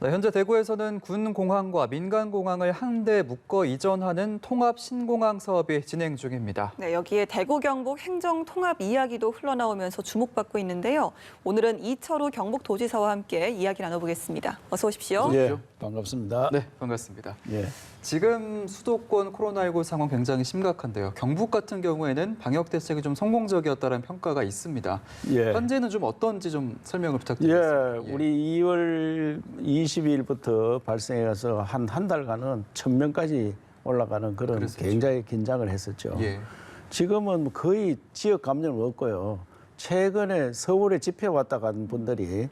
네, 현재 대구에서는 군 공항과 민간 공항을 한데 묶어 이전하는 통합 신공항 사업이 진행 중입니다. 네, 여기에 대구 경북 행정 통합 이야기도 흘러나오면서 주목받고 있는데요. 오늘은 이철우 경북도지사와 함께 이야기 나눠보겠습니다. 어서 오십시오. 예, 반갑습니다. 네, 반갑습니다. 예. 지금 수도권 코로나19 상황 굉장히 심각한데요. 경북 같은 경우에는 방역 대책이 좀 성공적이었다는 평가가 있습니다. 예. 현재는 좀 어떤지 좀 설명을 부탁드리겠습니다. 예, 우리 2월 22일부터 발생해서 한 달간은 1,000명까지 올라가는 그런 그랬었죠. 굉장히 긴장을 했었죠. 예. 지금은 거의 지역 감염은 없고요. 최근에 서울에 집회 왔다 간 분들이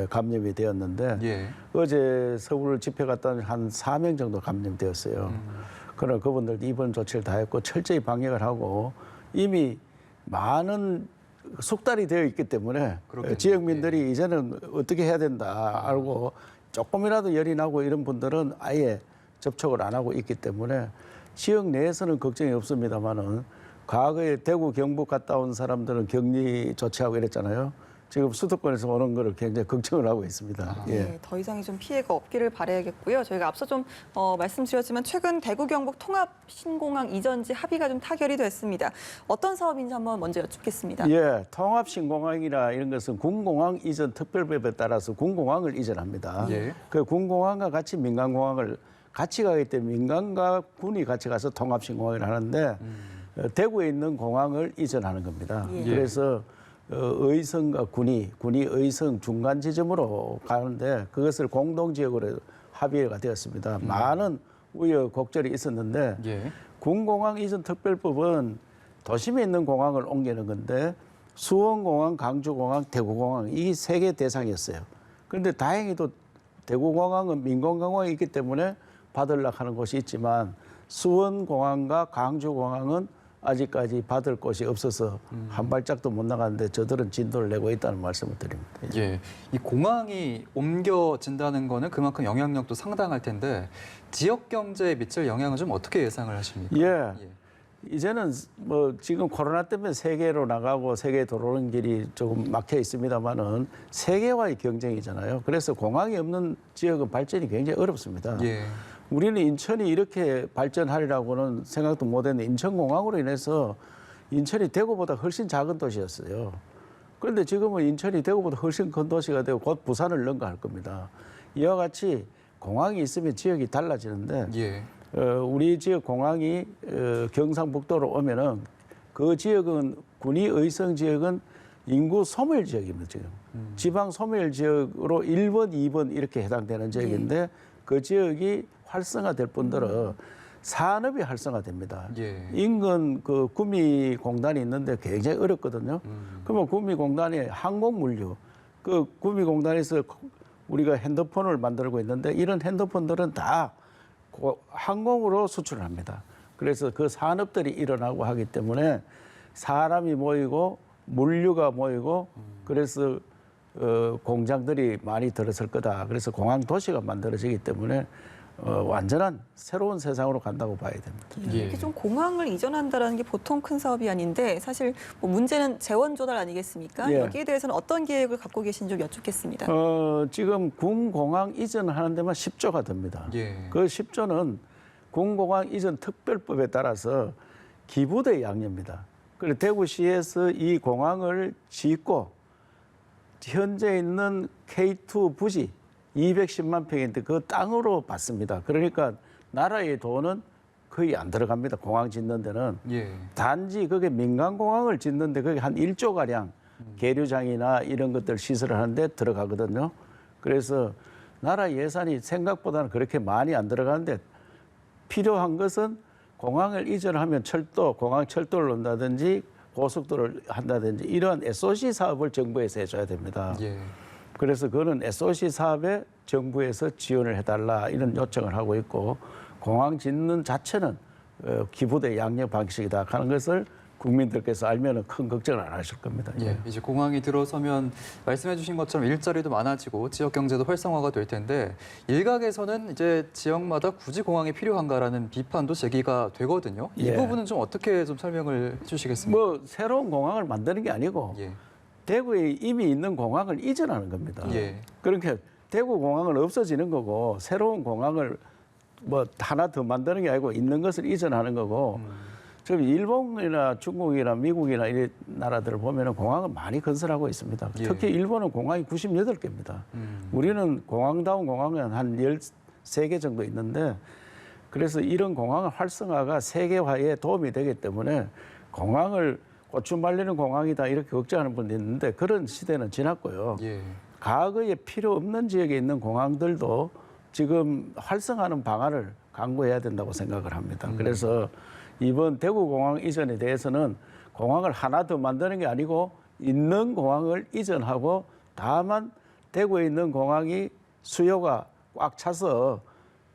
감염이 되었는데 예. 어제 서울 집회 갔다 한 4명 정도 감염되었어요. 그러나 그분들도 입원 조치를 다 했고 철저히 방역을 하고 이미 많은 숙달이 되어 있기 때문에 그렇겠네요. 지역민들이 이제는 어떻게 해야 된다 알고 조금이라도 열이 나고 이런 분들은 아예 접촉을 안 하고 있기 때문에 지역 내에서는 걱정이 없습니다만은 과거에 대구 경북 갔다 온 사람들은 격리 조치하고 이랬잖아요. 지금 수도권에서 오는 거를 굉장히 걱정을 하고 있습니다. 예. 네, 더 이상의 좀 피해가 없기를 바라야겠고요. 저희가 앞서 좀 말씀드렸지만 최근 대구 경북 통합 신공항 이전지 합의가 좀 타결이 됐습니다. 어떤 사업인지 한번 먼저 여쭙겠습니다. 예, 통합 신공항이나 이런 것은 군공항 이전 특별법에 따라서 군공항을 이전합니다. 예. 그 군공항과 같이 민간공항을 같이 가기 때문에 민간과 군이 같이 가서 통합 신공항을 하는데 대구에 있는 공항을 이전하는 겁니다. 예. 그래서 의성과 군이 의성 중간 지점으로 가는데 그것을 공동지역으로 합의가 되었습니다. 많은 우여곡절이 있었는데 예. 군공항 이전 특별법은 도심에 있는 공항을 옮기는 건데 수원공항, 강주공항, 대구공항 이 세 개 대상이었어요. 그런데 다행히도 대구공항은 민간공항이 있기 때문에 받으려고 하는 곳이 있지만 수원공항과 강주공항은 아직까지 받을 곳이 없어서 한 발짝도 못 나가는데 저들은 진도를 내고 있다는 말씀을 드립니다. 예, 이 공항이 옮겨진다는 거는 그만큼 영향력도 상당할 텐데 지역 경제에 미칠 영향은 좀 어떻게 예상을 하십니까? 예. 이제는 뭐 지금 코로나 때문에 세계로 나가고 세계 들어오는 길이 조금 막혀 있습니다만은 세계와의 경쟁이잖아요. 그래서 공항이 없는 지역은 발전이 굉장히 어렵습니다. 예. 우리는 인천이 이렇게 발전하리라고는 생각도 못했는데 인천공항으로 인해서 인천이 대구보다 훨씬 작은 도시였어요. 그런데 지금은 인천이 대구보다 훨씬 큰 도시가 되고 곧 부산을 능가할 겁니다. 이와 같이 공항이 있으면 지역이 달라지는데 예. 우리 지역 공항이 경상북도로 오면은 그 지역은 군이 의성 지역은 인구 소멸 지역입니다. 지금 지방 소멸 지역으로 1번, 2번 이렇게 해당되는 지역인데 그 지역이 활성화될 뿐더러 산업이 활성화됩니다. 예. 인근 그 구미공단이 있는데 굉장히 어렵거든요. 그러면 구미공단이 항공물류, 그 구미공단에서 우리가 핸드폰을 만들고 있는데 이런 핸드폰들은 다 항공으로 수출을 합니다. 그래서 그 산업들이 일어나고 하기 때문에 사람이 모이고 물류가 모이고 그래서 공장들이 많이 들어설 거다. 그래서 공항 도시가 만들어지기 때문에 완전한 새로운 세상으로 간다고 봐야 됩니다. 예. 이렇게 좀 공항을 이전한다는 게 보통 큰 사업이 아닌데 사실 뭐 문제는 재원 조달 아니겠습니까? 예. 여기에 대해서는 어떤 계획을 갖고 계신지 좀 여쭙겠습니다. 지금 군공항 이전하는 데만 10조가 듭니다. 예. 그 10조는 군공항 이전 특별법에 따라서 기부대 양료입니다. 그리고 대구시에서 이 공항을 짓고 현재 있는 K2 부지 210만 평인데 그 땅으로 받습니다. 그러니까 나라의 돈은 거의 안 들어갑니다. 공항 짓는 데는. 예. 단지 그게 민간공항을 짓는데 그게 한 1조 가량 계류장이나 이런 것들 시설을 하는데 들어가거든요. 그래서 나라 예산이 생각보다는 그렇게 많이 안 들어가는데 필요한 것은 공항을 이전하면 철도, 공항 철도를 한다든지 고속도로를 한다든지 이러한 SOC 사업을 정부에서 해줘야 됩니다. 예. 그래서 그거는 SOC 사업에 정부에서 지원을 해달라 이런 요청을 하고 있고 공항 짓는 자체는 기부대 양력 방식이다 하는 것을 국민들께서 알면 큰 걱정을 안 하실 겁니다. 예, 이제 공항이 들어서면 말씀해 주신 것처럼 일자리도 많아지고 지역 경제도 활성화가 될 텐데 일각에서는 이제 지역마다 굳이 공항이 필요한가라는 비판도 제기가 되거든요. 이 예. 부분은 좀 어떻게 좀 설명을 해 주시겠습니까? 뭐 새로운 공항을 만드는 게 아니고 예. 대구에 이미 있는 공항을 이전하는 겁니다. 예. 그러니까 대구 공항은 없어지는 거고 새로운 공항을 뭐 하나 더 만드는 게 아니고 있는 것을 이전하는 거고 지금 일본이나 중국이나 미국이나 이 나라들을 보면은 공항을 많이 건설하고 있습니다. 예. 특히 일본은 공항이 98개입니다. 우리는 공항다운 공항은 한 13개 정도 있는데 그래서 이런 공항의 활성화가 세계화에 도움이 되기 때문에 공항을 고추 말리는 공항이다 이렇게 걱정하는 분도 있는데 그런 시대는 지났고요. 예. 과거에 필요 없는 지역에 있는 공항들도 지금 활성화하는 방안을 강구해야 된다고 생각을 합니다. 그래서 이번 대구공항 이전에 대해서는 공항을 하나 더 만드는 게 아니고 있는 공항을 이전하고 다만 대구에 있는 공항이 수요가 꽉 차서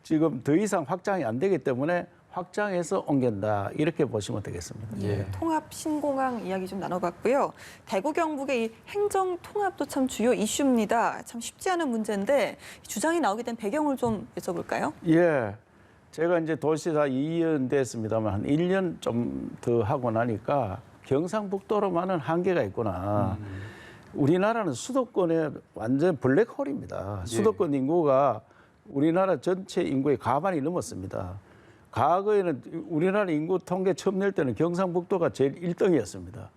지금 더 이상 확장이 안 되기 때문에 확장해서 옮긴다 이렇게 보시면 되겠습니다. 예, 통합 신공항 이야기 좀 나눠봤고요. 대구 경북의 이 행정 통합도 참 주요 이슈입니다. 참 쉽지 않은 문제인데 주장이 나오게 된 배경을 좀 여쭤볼까요? 예. 제가 이제 도시사 2년 됐습니다만 한 1년 좀 더 하고 나니까 경상북도로만은 한계가 있구나. 우리나라는 수도권의 완전 블랙홀입니다. 수도권 인구가 우리나라 전체 인구의 가반이 넘었습니다. 과거에는 우리나라 인구 통계 처음 낼 때는 경상북도가 제일 1등이었습니다.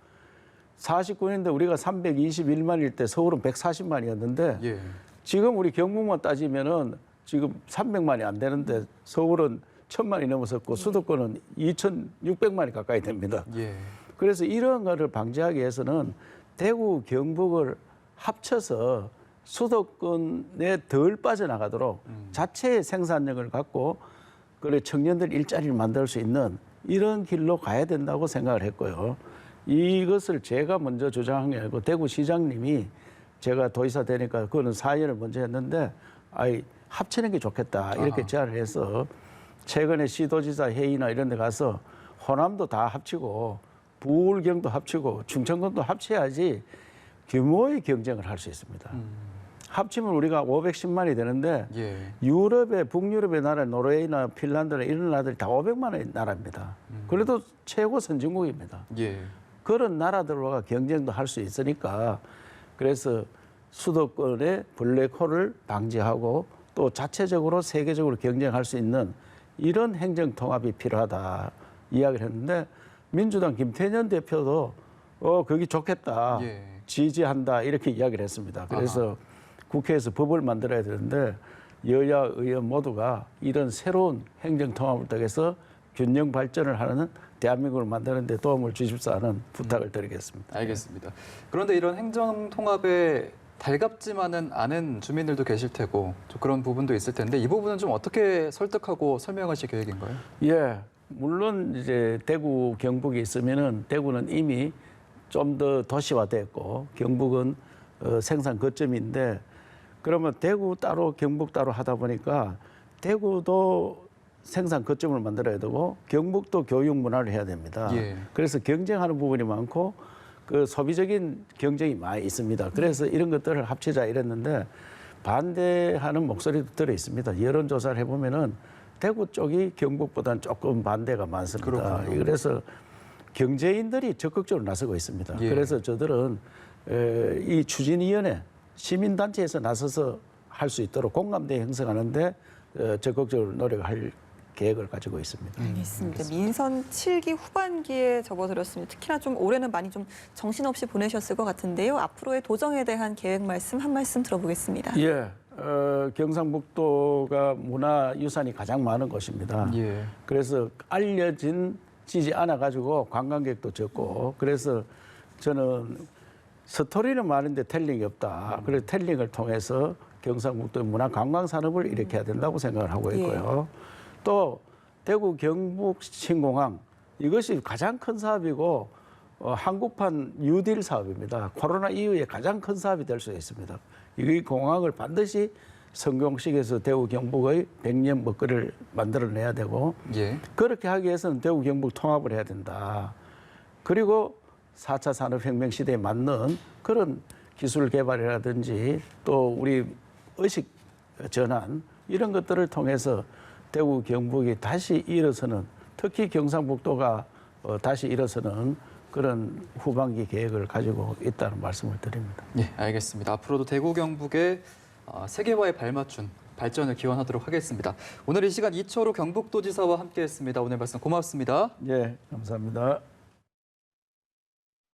49년대 우리가 321만일 때 서울은 140만이었는데 예. 지금 우리 경북만 따지면은 지금 300만이 안 되는데 서울은 1000만이 넘어섰고 수도권은 2600만이 가까이 됩니다. 예. 그래서 이런 거를 방지하기 위해서는 대구, 경북을 합쳐서 수도권에 덜 빠져나가도록 자체의 생산력을 갖고 그래 청년들 일자리를 만들 수 있는 이런 길로 가야 된다고 생각을 했고요. 이것을 제가 먼저 주장한 게 아니고 대구시장님이 제가 도지사 되니까 그거는 사연을 먼저 했는데 합치는 게 좋겠다 이렇게 제안을 해서 최근에 시도지사 회의나 이런 데 가서 호남도 다 합치고 부울경도 합치고 충청권도 합쳐야지 규모의 경쟁을 할 수 있습니다. 합치면 우리가 510만이 되는데 예. 유럽의 북유럽의 나라 노르웨이나 핀란드나 이런 나라들이 다 500만의 나라입니다. 그래도 최고 선진국입니다. 예. 그런 나라들과 경쟁도 할 수 있으니까 그래서 수도권의 블랙홀을 방지하고 또 자체적으로 세계적으로 경쟁할 수 있는 이런 행정 통합이 필요하다 이야기를 했는데 민주당 김태년 대표도 거기 좋겠다 예. 지지한다 이렇게 이야기를 했습니다. 그래서 국회에서 법을 만들어야 되는데 여야 의원 모두가 이런 새로운 행정 통합을 통해서 균형 발전을 하는 대한민국을 만드는 데 도움을 주십사 하는 부탁을 드리겠습니다. 알겠습니다. 그런데 이런 행정 통합에 달갑지만은 않은 주민들도 계실 테고 좀 그런 부분도 있을 텐데 이 부분은 좀 어떻게 설득하고 설명하실 계획인가요? 예, 물론 이제 대구, 경북이 있으면은 대구는 이미 좀 더 도시화됐고 경북은 생산 거점인데 그러면 대구 따로 경북 따로 하다 보니까 대구도 생산 거점을 만들어야 되고 경북도 교육 문화를 해야 됩니다. 예. 그래서 경쟁하는 부분이 많고 그 소비적인 경쟁이 많이 있습니다. 그래서 이런 것들을 합치자 이랬는데 반대하는 목소리도 들어 있습니다. 여론조사를 해보면은 대구 쪽이 경북보다는 조금 반대가 많습니다. 그렇군요. 그래서 경제인들이 적극적으로 나서고 있습니다. 예. 그래서 저들은 이 추진위원회 시민단체에서 나서서 할 수 있도록 공감대 형성하는데 적극적으로 노력할 계획을 가지고 있습니다. 알겠습니다. 민선 7기 후반기에 접어들었습니다. 특히나 좀 올해는 많이 좀 정신없이 보내셨을 것 같은데요. 앞으로의 도정에 대한 계획 말씀 한 말씀 들어보겠습니다. 예, 경상북도가 문화유산이 가장 많은 곳입니다. 예. 그래서 알려지지 않아가지고 관광객도 적고 그래서 저는 스토리는 많은데 텔링이 없다. 그래서 텔링을 통해서 경상북도 문화 관광 산업을 일으켜야 된다고 생각을 하고 있고요. 또 대구 경북 신공항 이것이 가장 큰 사업이고 한국판 뉴딜 사업입니다. 코로나 이후에 가장 큰 사업이 될 수 있습니다. 이 공항을 반드시 성공시켜서 대구 경북의 100년 먹거리를 만들어내야 되고 예. 그렇게 하기 위해서는 대구 경북 통합을 해야 된다. 그리고 4차 산업혁명 시대에 맞는 그런 기술 개발이라든지 또 우리 의식 전환 이런 것들을 통해서 대구 경북이 다시 일어서는 특히 경상북도가 다시 일어서는 그런 후반기 계획을 가지고 있다는 말씀을 드립니다. 예, 알겠습니다. 앞으로도 대구 경북의 세계화에 발맞춘 발전을 기원하도록 하겠습니다. 오늘 이 시간 이철우 경북도지사와 함께했습니다. 오늘 말씀 고맙습니다. 예, 감사합니다.